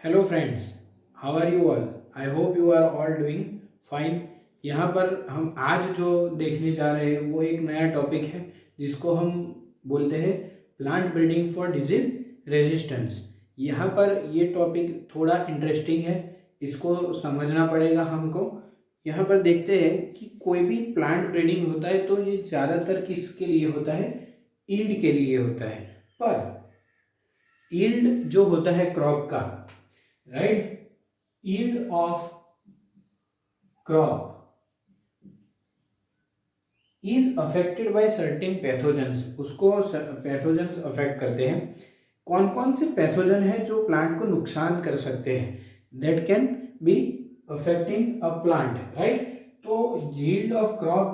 Hello friends, how are you all? I hope you are all doing fine. यहाँ पर हम आज जो देखने जा रहे हैं वो एक नया टॉपिक है जिसको हम बोलते हैं plant breeding for disease resistance. यहाँ पर ये टॉपिक थोड़ा इंटरेस्टिंग है, इसको समझना पड़ेगा हमको। यहाँ पर देखते हैं कि कोई भी प्लांट ब्रीडिंग होता है तो ये ज़्यादातर किसके लिए होता है? ईल्ड के लिए होता है। पर ईल्ड जो होता है क्रॉप का, right, yield of crop is affected by certain pathogens। उसको पैथोजेंस अफेक्ट करते हैं। कौन कौन से पैथोजन है जो प्लांट को नुकसान कर सकते हैं? That can B affecting a plant, right. तो yield of crop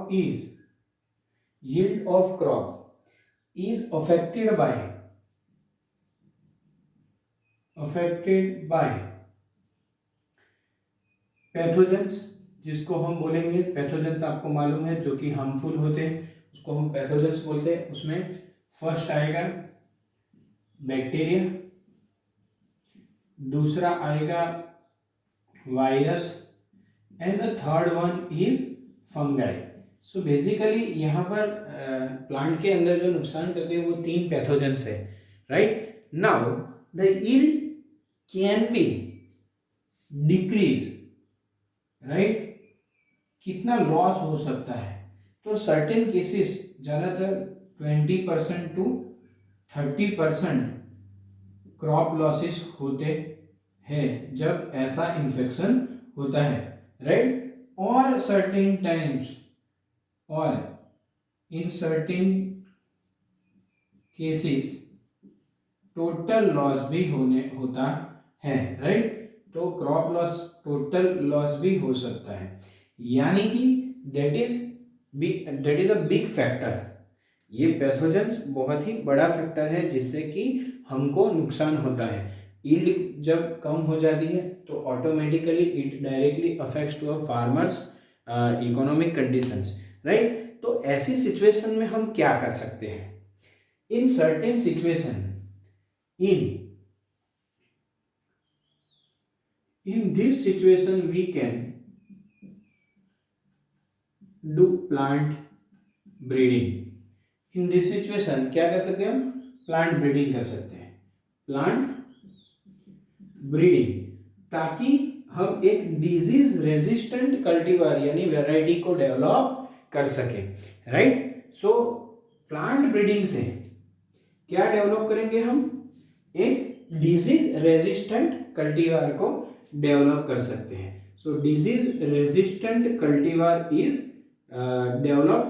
is affected by pathogens, जिसको हम बोलेंगे पैथोजेंस। आपको मालूम है जो कि हार्मफुल होते हैं उसको हम पैथोजेंस बोलते हैं। उसमें फर्स्ट आएगा बैक्टीरिया, दूसरा आएगा virus and the third one is fungi. So basically यहाँ पर प्लांट के अंदर जो नुकसान करते हैं वो 3 पैथोजेंस है, right. Now the yield can be decrease, right. कितना लॉस हो सकता है? तो सर्टेन केसेस, ज़्यादातर 20% टू 30% क्रॉप लॉसेस होते हैं जब ऐसा इन्फेक्शन होता है, राइट। और सर्टेन टाइम्स और in certain cases total loss भी होता है, राइट। तो क्रॉप लॉस, टोटल लॉस भी हो सकता है। यानी कि that is a big factor. ये पैथोजेंस बहुत ही बड़ा फैक्टर है जिससे कि हमको नुकसान होता है। यील्ड जब कम हो जाती है तो automatically it directly affects to a farmers economic conditions, right. तो ऐसी सिचुएशन में हम क्या कर सकते हैं? In certain situation, in this situation we can do plant breeding। in this situation क्या कर सकते हैं हम? प्लांट ब्रीडिंग कर सकते हैं, प्लांट ब्रीडिंग, ताकि हम एक डिजीज रेजिस्टेंट कल्टीवर यानी वेराइटी को डेवलप कर सके, राइट। सो प्लांट ब्रीडिंग से क्या डेवलप करेंगे हम? एक डिजीज रेजिस्टेंट कल्टीवर को डेवलप कर सकते हैं। So disease resistant cultivar is develop,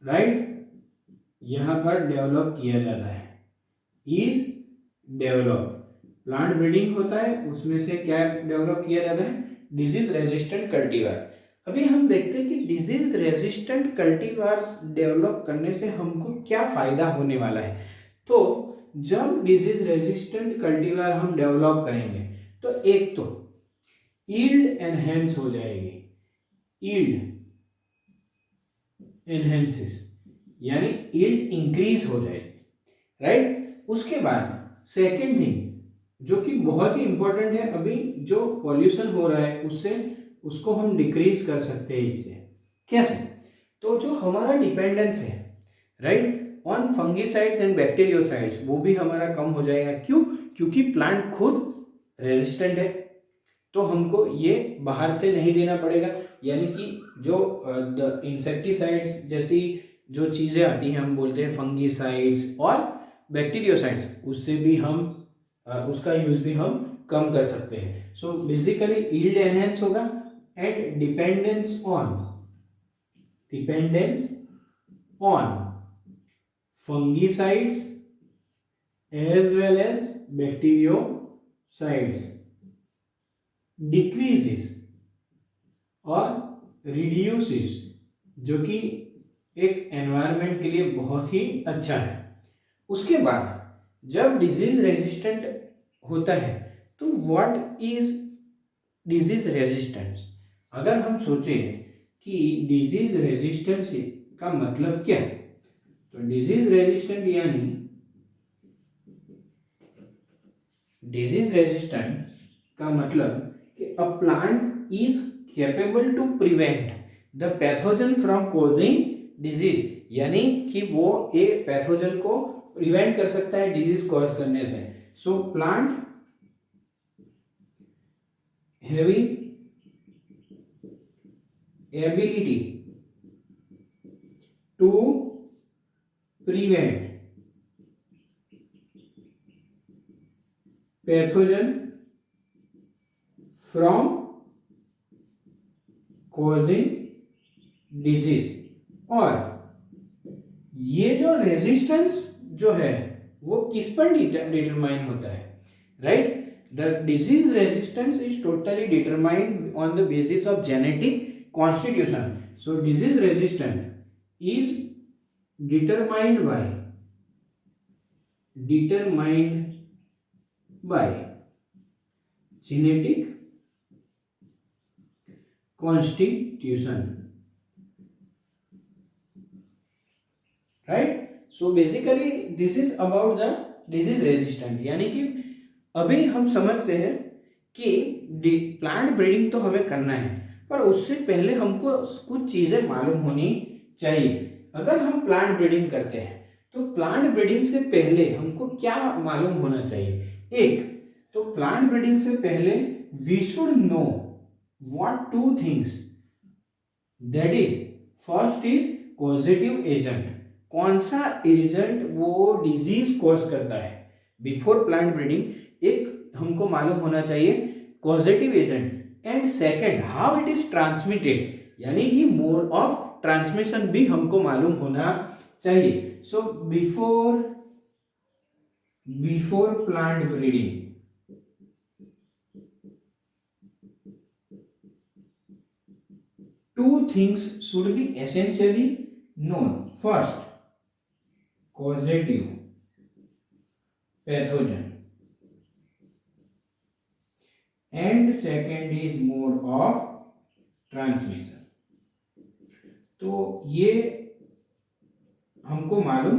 right. यहां पर डेवलप किया जाता है, इज डेवलप। प्लांट ब्रीडिंग होता है, उसमें से क्या डेवलप किया जाता है? Disease resistant cultivar. अभी हम देखते हैं कि डिजीज रेजिस्टेंट कल्टीवर्स डेवलप करने से हमको क्या फायदा होने वाला है। तो जब डिजीज रेजिस्टेंट कल्टीवर हम डेवलप करेंगे तो एक तो यील्ड एनहेंस हो जाएगी, यील्ड एनहेंसिस यानी यील्ड इंक्रीज हो जाएगी, राइट। उसके बाद सेकेंड थिंग जो कि बहुत ही इंपॉर्टेंट है, अभी जो पॉल्यूशन हो रहा है उसको हम डिक्रीज कर सकते हैं। इससे कैसे? तो जो हमारा डिपेंडेंस है, राइट, ऑन फंगीसाइड्स एंड बैक्टीरियोसाइड्स, वो भी हमारा कम हो जाएगा। क्यों? क्योंकि प्लांट खुद रेजिस्टेंट है तो हमको ये बाहर से नहीं देना पड़ेगा। यानी कि जो इंसेक्टिसाइड्स जैसी जो चीज़ें आती हैं, हम बोलते हैं फंगीसाइड्स और बैक्टीरियोसाइड्स, उससे भी हम उसका यूज भी हम कम कर सकते हैं। सो बेसिकली यील्ड एनहेंस होगा and dependence on fungicides as well as bacteriocides decreases और reduces, जो कि एक एनवायरनमेंट के लिए बहुत ही अच्छा है। उसके बाद जब डिजीज रेजिस्टेंट होता है तो व्हाट इज डिजीज रेजिस्टेंस? अगर हम सोचें कि डिजीज रेजिस्टेंस का मतलब क्या है, तो डिजीज रेजिस्टेंट यानी डिजीज रेजिस्टेंस का मतलब कि a plant is capable to prevent the pathogen from causing disease, यानी कि वो एक पैथोजन को प्रिवेंट कर सकता है डिजीज कॉज करने से. So plant having ability to prevent pathogen from causing disease. और ये जो रेजिस्टेंस जो है वो किस पर डिटरमाइन होता है, right? The disease resistance is totally determined on the basis of genetic constitution. So disease resistant is determined by genetic constitution, right? So basically this is about the disease resistant. यानी कि अभी हम समझते हैं कि plant breeding तो हमें करना है, पर उससे पहले हमको कुछ चीजें मालूम होनी चाहिए. अगर हम प्लांट ब्रीडिंग करते हैं तो प्लांट ब्रीडिंग से पहले हमको क्या मालूम होना चाहिए? एक तो प्लांट ब्रीडिंग से पहले we should know what two things, that is first is causative agent. कौन सा एजेंट वो डिजीज कॉज करता है. बिफोर प्लांट ब्रीडिंग एक हमको मालूम होना चाहिए causative agent. And second how it is transmitted, यानी कि मोड ऑफ ट्रांसमिशन भी हमको मालूम होना चाहिए. So before plant breeding two things should be essentially known. First, causative pathogen, and second is mode of transmission. तो ये हमको मालूम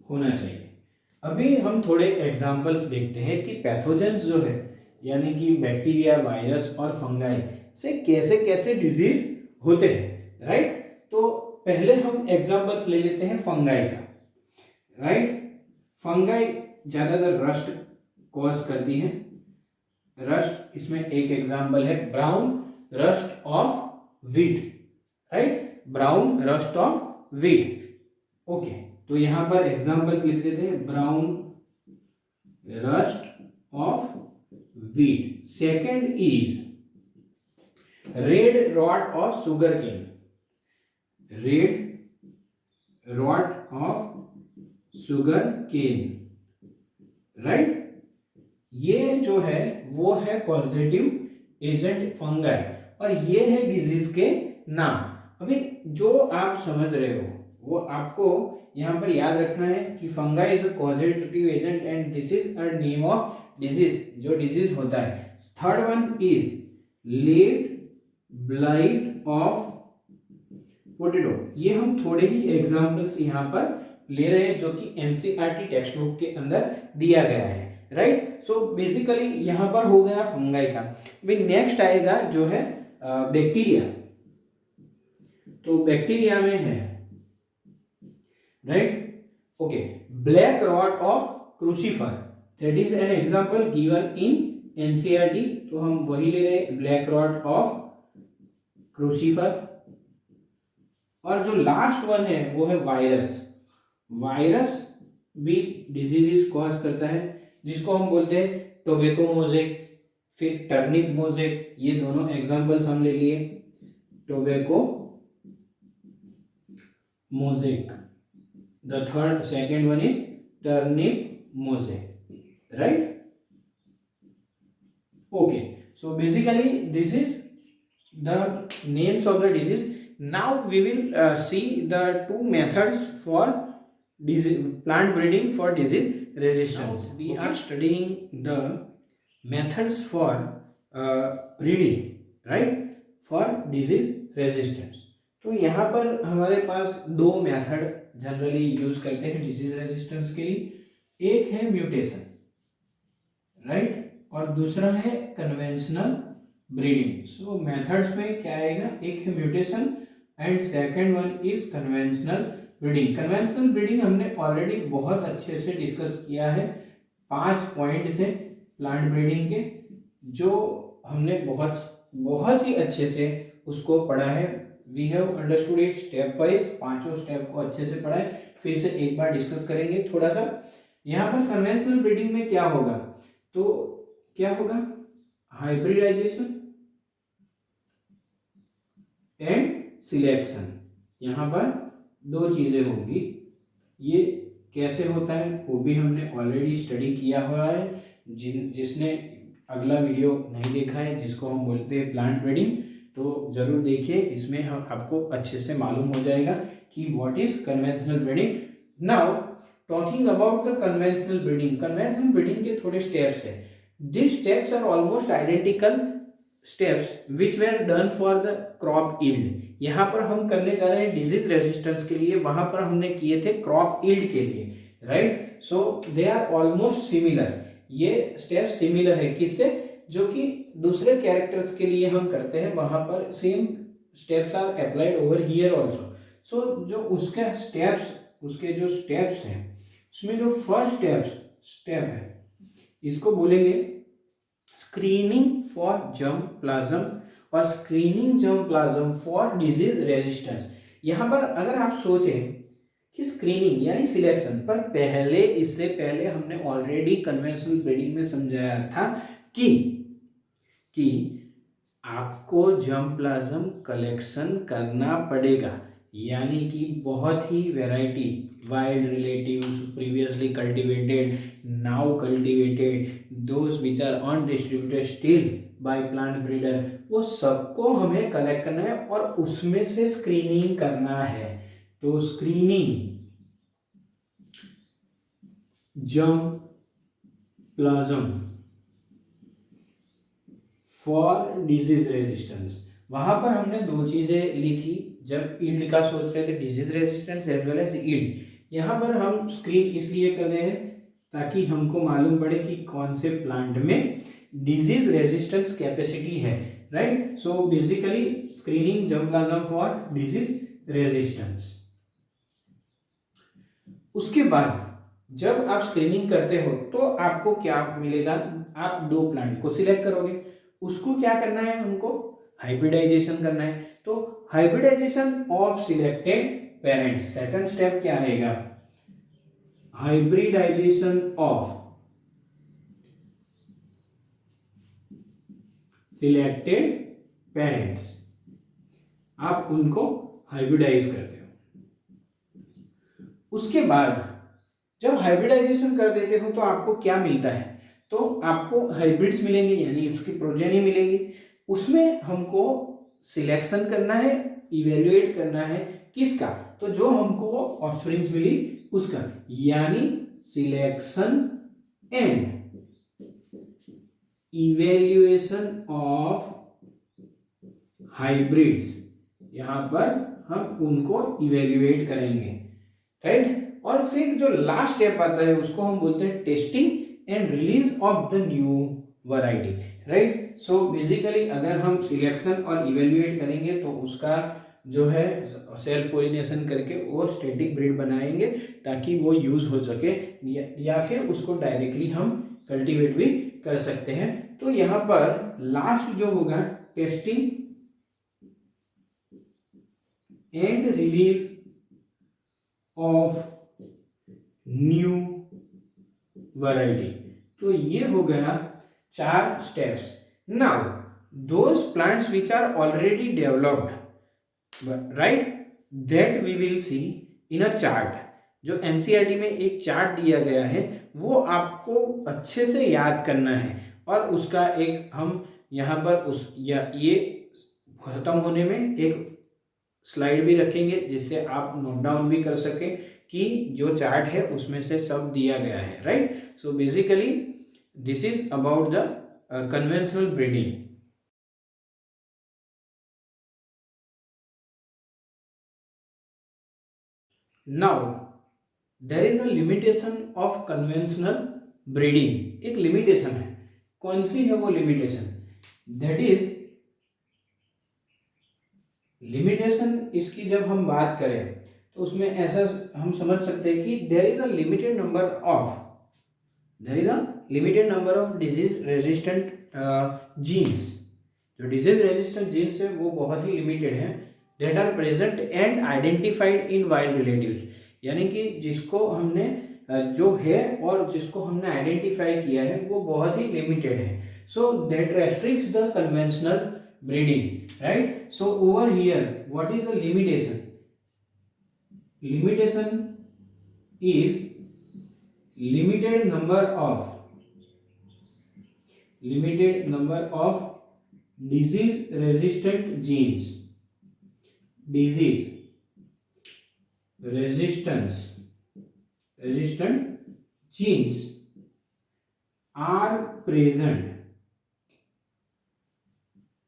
होना चाहिए. अभी हम थोड़े एग्जाम्पल्स देखते हैं कि पैथोजेंस जो है यानी कि बैक्टीरिया, वायरस और फंगाई से कैसे कैसे डिजीज होते हैं, राइट? तो पहले हम एग्जाम्पल्स ले लेते हैं फंगाई का, राइट? फंगाई ज़्यादातर रस्ट कॉज करती है. रस्ट, इसमें एक एग्जाम्पल है brown rust of wheat, right? Brown rust of wheat. Okay, तो यहां पर एग्जांपल्स लिख देते हैं. Brown rust of wheat. Second is red rot of sugar cane. Red rot of sugar cane, right? ये जो है वो है कॉजेटिव एजेंट फंगाई, और ये है डिजीज के नाम. अभी जो आप समझ रहे हो वो आपको यहाँ पर याद रखना है कि fungi is a causative agent and this is a name of disease, जो डिजीज होता है. Third one is late blight of potato. ये हम थोड़े ही एग्जांपल्स यहाँ पर ले रहे हैं जो कि एनसीईआरटी टेक्स्ट बुक के अंदर दिया गया है, राइट? सो बेसिकली यहाँ पर हो गया फंगाई का. अभी नेक्स्ट आएगा जो है बैक्टीरिया. तो बैक्टीरिया में है, right? Okay, black rot of crucifer, that is an example given in NCERT. तो हम वही ले रहे हैं, ब्लैक रॉट ऑफ क्रूसीफर. और जो लास्ट वन है वो है वायरस. वायरस भी डिजीजेस कॉज करता है, जिसको हम बोलते हैं टोबैको मोज़ेक, फिर टर्निप मोज़ेक. ये दोनों एग्जांपल्स हम ले लिए. Tobacco mosaic. The second one is turnip mosaic, right? Okay, so basically this is the names of the disease. Now we will see the two methods for plant breeding for disease resistance. Now, we are studying the methods for breeding, right, for disease resistance. तो यहाँ पर हमारे पास दो method generally use करते हैं disease resistance के लिए. एक है म्यूटेशन, राइट? और दूसरा है कन्वेंशनल ब्रीडिंग। सो मेथड्स में क्या आएगा, एक है mutation and second one is conventional breeding. Conventional breeding हमने ऑलरेडी बहुत अच्छे से डिस्कस किया है, 5 पॉइंट थे प्लांट ब्रीडिंग के जो हमने बहुत ही अच्छे से उसको पढ़ा है। We have understood it step wise, पांचों स्टेप को अच्छे से पढ़ा है। फिर से एक बार डिस्कस करेंगे थोड़ा सा। यहाँ पर कन्वेंशनल ब्रीडिंग में क्या होगा, तो क्या होगा, हाइब्रिडाइजेशन एंड सिलेक्शन। यहाँ पर दो चीजें होंगी। ये कैसे होता है वो भी हमने ऑलरेडी स्टडी किया हुआ है। जिसने अगला वीडियो नहीं देखा है जिसको हम बोलते हैं प्लांट ब्रीडिंग, तो जरूर देखिए, इसमें हम आपको अच्छे से मालूम हो जाएगा कि what is conventional breeding. Now talking about the conventional breeding, conventional breeding के थोड़े स्टेप्स है। This steps are almost identical steps which were done for the crop yield. यहाँ पर हम करने जा रहे हैं डिजीज रेजिस्टेंस के लिए, वहां पर हमने किए थे क्रॉप ईल्ड के लिए, right. So they are almost similar, ये स्टेप सिमिलर है किससे, जो कि दूसरे कैरेक्टर्स के लिए हम करते हैं, वहां पर same steps are applied over here also. So जो उसके स्टेप्स हैं उसमें जो फर्स्ट स्टेप है इसको बोलेंगे स्क्रीनिंग फॉर जर्म प्लाज्म और screening germ plasm for disease resistance. यहां पर अगर आप सोचें कि स्क्रीनिंग यानी सिलेक्शन पर पहले, इससे पहले हमने ऑलरेडी कन्वेंशनल ब्रीडिंग में समझाया था कि आपको जर्म प्लाज्म कलेक्शन करना पड़ेगा, यानी कि बहुत ही variety, wild relatives, previously cultivated, now cultivated, those which are undistributed still by plant breeder, वो सबको हमें कलेक्ट करना है और उसमें से स्क्रीनिंग करना है। तो screening germ plasm for disease resistance, वहां पर हमने दो चीजें ली थी जब ईल्ड का सोच रहे थे, disease resistance as well as yield. यहाँ पर हम स्क्रीन इसलिए कर रहे हैं ताकि हमको मालूम पड़े कि कौन से प्लांट में डिजीज रेजिस्टेंस कैपेसिटी है, right. So basically screening germ plasm for disease resistance. उसके बाद जब आप स्क्रीनिंग करते हो तो आपको क्या मिलेगा, आप दो प्लांट को सिलेक्ट करोगे, उसको क्या करना है, हमको हाइब्रिडाइजेशन करना है। तो hybridization of selected parents, second step क्या आएगा, हाइब्रिडाइजेशन ऑफ सिलेक्टेड पेरेंट्स, आप उनको हाइब्रिडाइज करते हो। उसके बाद जब हाइब्रिडाइजेशन कर देते हो तो आपको क्या मिलता है, तो आपको हाइब्रिड्स मिलेंगे यानी उसकी प्रोजेनी मिलेगी। उसमें हमको सिलेक्शन करना है, इवेल्युएट करना है किसका, तो जो हमको ऑफस्प्रिंग्स मिली उसका, यानी selection and evaluation of hybrids, यहां पर हम उनको इवेल्युएट करेंगे, राइट। और फिर जो लास्ट स्टेप आता है उसको हम बोलते हैं testing and release of the new variety, right. So basically अगर हम सिलेक्शन और इवेल्युएट करेंगे तो उसका जो है सेल्फ पोलिनेशन करके वो स्टैटिक ब्रीड बनाएंगे ताकि वो यूज हो सके, या फिर उसको डायरेक्टली हम कल्टीवेट भी कर सकते हैं। तो यहाँ पर लास्ट जो होगा testing and release of new variety, तो ये हो गया 4 steps. Now those plants which are already developed, right, that we will see in a chart. जो एनसीईआरटी में एक चार्ट दिया गया है वो आपको अच्छे से याद करना है, और उसका एक हम यहाँ पर ये खत्म होने में एक स्लाइड भी रखेंगे जिससे आप नोट डाउन भी कर सके कि जो चार्ट है उसमें से सब दिया गया है, right. So basically this is about the conventional breeding. Now there is a limitation of conventional breeding, एक लिमिटेशन है कौन सी है वो लिमिटेशन, दैट इज लिमिटेशन। इसकी जब हम बात करें तो उसमें ऐसा हम समझ सकते हैं कि there is a limited number of disease resistant genes. जो डिजीज रेजिस्टेंट जीन्स है वो बहुत ही लिमिटेड है, that are present and identified in wild relatives, यानी कि जिसको हमने जो है और जिसको हमने आइडेंटिफाई किया है वो बहुत ही लिमिटेड है। So that restricts the conventional breeding, right. So over here what is the limitation, limitation is limited number of disease resistant genes, disease resistant genes are present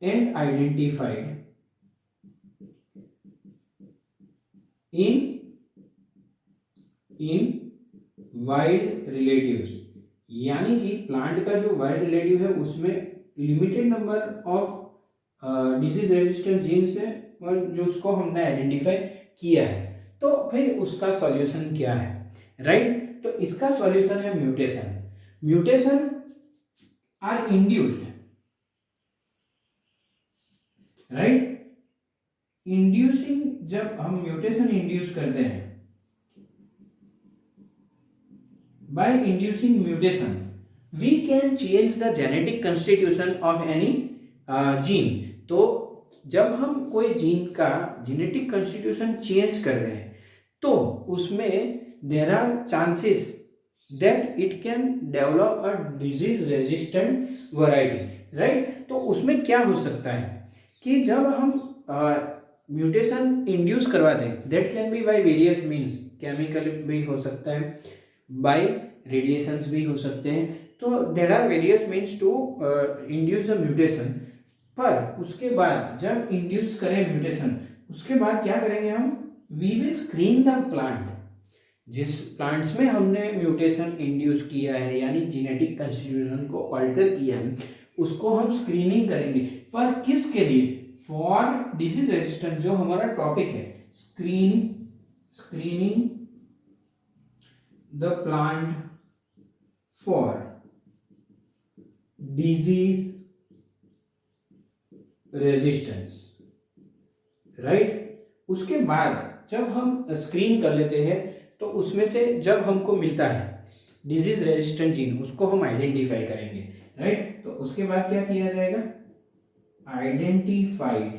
and identified in wild relatives, यानी कि plant का जो wild relative है उसमें limited number of disease resistant genes है और जो उसको हमने आइडेंटिफाई किया है। तो फिर उसका सॉल्यूशन क्या है, राइट। तो इसका सॉल्यूशन है mutation are induced, right. Inducing, जब हम म्यूटेशन इंड्यूस करते हैं, by inducing mutation we can change the genetic constitution of any gene। तो जब हम कोई जीन का जेनेटिक कंस्टिट्यूशन चेंज कर रहे हैं तो उसमें there are chances that it can develop a disease resistant variety, right. तो उसमें क्या हो सकता है कि जब हम म्यूटेशन इंड्यूस करवाते हैं, that can B by various means, chemical भी हो सकता है, बाय रेडिएशंस भी हो सकते हैं। तो there are various means to induce the mutation. पर उसके बाद जब इंड्यूस करें म्यूटेशन, उसके बाद क्या करेंगे हम, we will screen the plant. जिस प्लांट्स में हमने म्यूटेशन इंड्यूस किया है यानी जेनेटिक कंस्टिट्यूशन को अल्टर किया है, उसको हम स्क्रीनिंग करेंगे। पर किसके लिए, फॉर डिजीज रेजिस्टेंट, जो हमारा टॉपिक है, screening the plant for disease resistance, right। उसके बाद जब हम स्क्रीन कर लेते हैं तो उसमें से जब हमको मिलता है डिजीज रेजिस्टेंट जीन, उसको हम आइडेंटिफाई करेंगे, राइट। तो उसके बाद क्या किया जाएगा, identify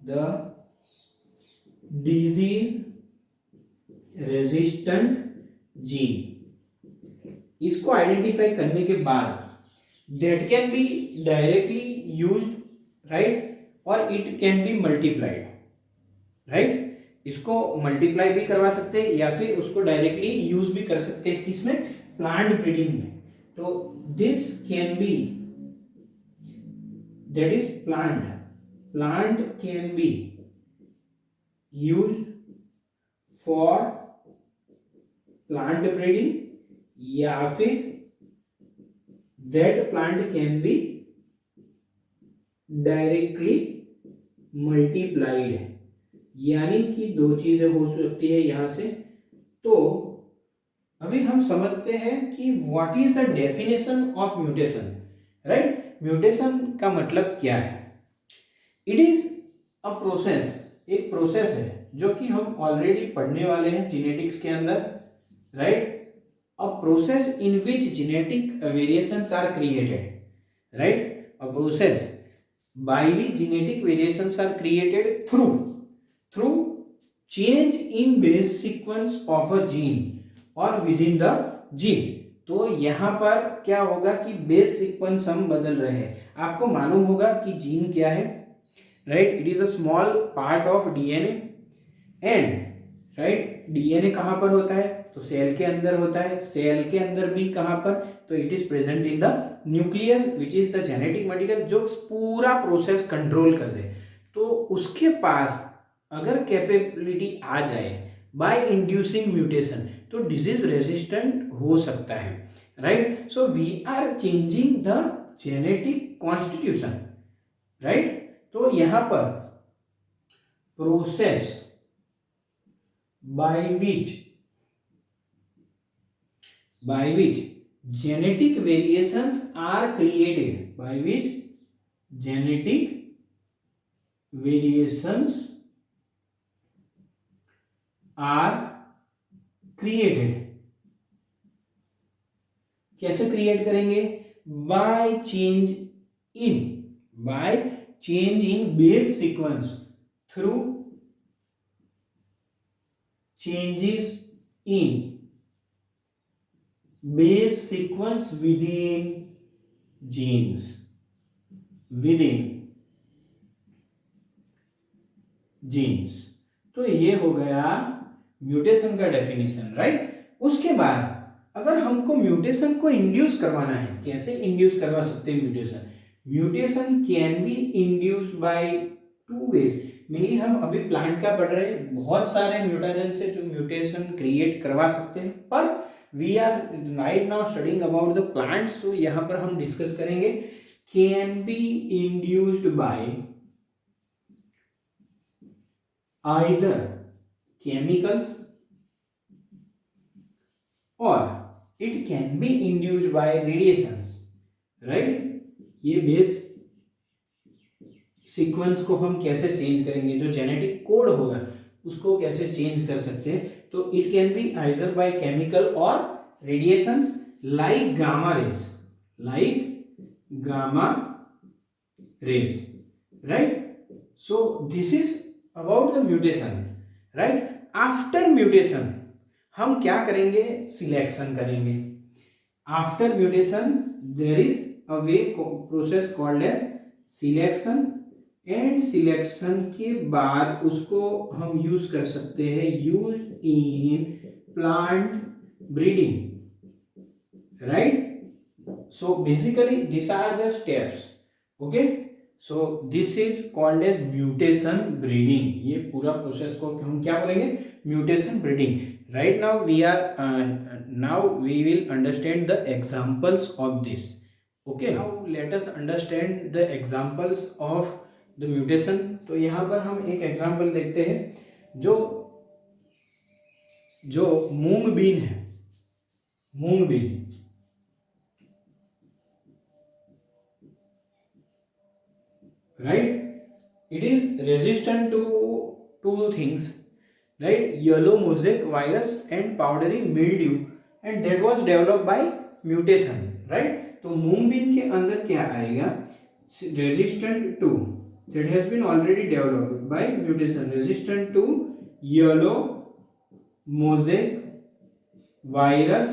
the disease resistant gene. इसको आइडेंटिफाई करने के बाद that can be directly used, right, और it can be multiplied, right. इसको मल्टीप्लाई भी करवा सकते हैं या फिर उसको डायरेक्टली यूज भी कर सकते हैं, किसमें, प्लांट ब्रीडिंग में। तो this can be, that is plant can be used for plant breeding, या फिर that plant can be directly multiplied, यानी कि दो चीजें हो सकती है यहां से। तो अभी हम समझते हैं कि what is the definition of mutation, right. Mutation का मतलब क्या है, इट इज अ प्रोसेस, एक प्रोसेस है जो कि हम ऑलरेडी पढ़ने वाले हैं जेनेटिक्स के अंदर, right. A process in which genetic variations are created, right. A process by which genetic variations are created through change in base sequence of a gene और विद इन द जीन। तो यहाँ पर क्या होगा कि base sequence हम बदल रहे हैं। आपको मालूम होगा कि जीन क्या है, right, it is a small part of DNA and, right, DNA कहाँ पर होता है, तो सेल के अंदर होता है। सेल के अंदर भी कहाँ पर, तो it is present in the nucleus which is the genetic material, जो पूरा प्रोसेस कंट्रोल कर दे। तो उसके पास अगर कैपेबिलिटी आ जाए बाय इंड्यूसिंग म्यूटेशन, तो डिजीज रेजिस्टेंट हो सकता है। right? So we are changing the genetic constitution, right? तो यहाँ पर process by which genetic variations are created, by which genetic variations are created. कैसे क्रिएट करेंगे? By change in base sequence through changes in base sequence within genes, तो ये हो गया mutation का डेफिनेशन, राइट? उसके बाद अगर हमको म्यूटेशन को इंड्यूस करवाना है, कैसे इंड्यूस करवा सकते हैं mutation? Mutation can be induced by two ways. Mainly हम अभी प्लांट का पढ़ रहे हैं, बहुत सारे म्यूटेशन से जो म्यूटेशन क्रिएट करवा सकते हैं, पर we are right now studying about the plants, तो यहाँ पर हम डिस्कस करेंगे can be induced by either chemicals or it can be induced by radiations, right? ये बेस सीक्वेंस को हम कैसे चेंज करेंगे, जो जेनेटिक कोड होगा उसको कैसे चेंज कर सकते हैं? तो it can be either by chemical और radiations like gamma rays, right? So this is about the mutation, right? After mutation हम क्या करेंगे? सिलेक्शन करेंगे। After mutation there is a way process called as selection, and selection के बाद उसको हम use कर सकते हैं, use in plant breeding, right? So basically this are the steps, okay? So this is called as mutation breeding. ये पूरा process को हम क्या बोलेंगे? Mutation breeding. Right now we will understand the examples of this. Okay, now let us understand the examples of the mutation. तो यहाँ पर हम एक एग्जाम्पल देखते हैं, जो मूंग बीन है, right? It is resistant to two things, right? Yellow mosaic virus and powdery mildew, and that was developed by mutation, right? तो मूंग बीन के अंदर क्या आएगा? resistant to, that has been already developed by mutation, resistant to yellow mosaic virus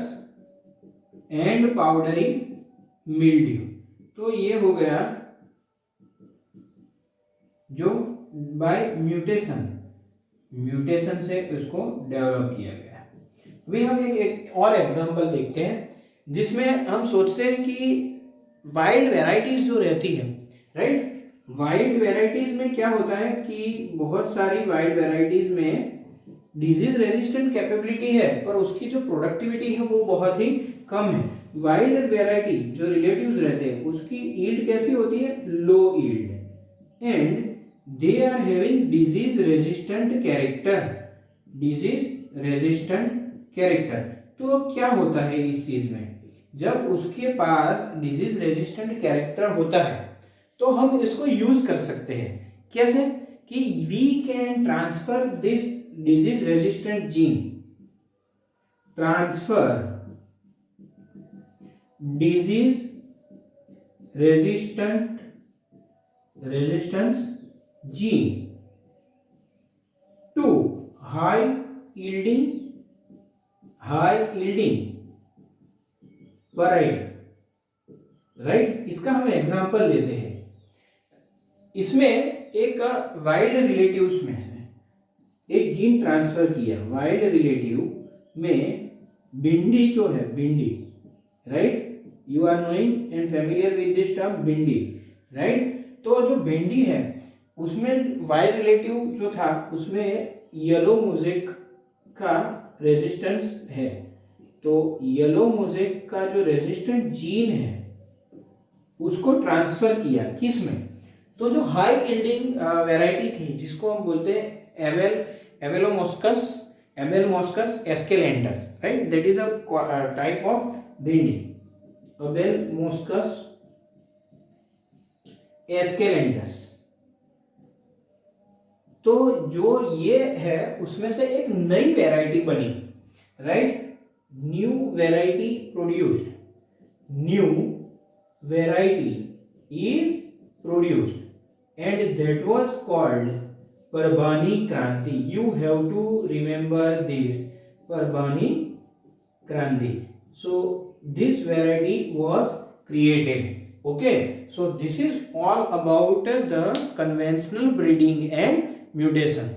and powdery mildew। तो ये हो गया जो बाय म्यूटेशन से उसको डेवलप किया गया। अभी हम एक और एग्जांपल देखते हैं, जिसमें हम सोचते हैं कि वाइल्ड वैरायटीज जो रहती है, राइट? वाइल्ड वैरायटीज में क्या होता है कि बहुत सारी वाइल्ड वैरायटीज में डिजीज रेजिस्टेंट कैपेबिलिटी है, पर उसकी जो प्रोडक्टिविटी है वो बहुत ही कम है। वाइल्ड वैरायटी जो रिलेटिव्स रहते हैं उसकी ईल्ड कैसी होती है? Low yield, and they are having disease resistant character। तो क्या होता है इस चीज में? जब उसके पास डिजीज रेजिस्टेंट कैरेक्टर होता है तो हम इसको यूज कर सकते हैं। कैसे? कि we can transfer this disease resistant gene, disease resistance gene to high yielding variety, राइट? इसका हम एग्जांपल लेते हैं। इसमें एक वाइल्ड रिलेटिव्स में एक जीन ट्रांसफर किया। वाइल्ड रिलेटिव में भिंडी जो है, राइट? You are knowing and familiar with this term bhindi, right? तो जो भिंडी है उसमें वाइल्ड रिलेटिव जो था उसमें येलो मोज़ेक का रेजिस्टेंस है, तो येलो मोज़ेक का जो रेजिस्टेंट जीन है उसको ट्रांसफर किया किस में, तो जो हाई यील्डिंग वैरायटी थी जिसको हम बोलते हैं Abelmoschus esculentus, right, that is a type of bhindi, Abelmoschus एस्केलेंटस। तो जो ये है उसमें से एक नई वैरायटी बनी, right, new variety produced, new variety is produced and that was called Parbhani Kranti. You have to remember this, Parbhani Kranti. So this variety was created. Okay, so this is all about the conventional breeding and mutation.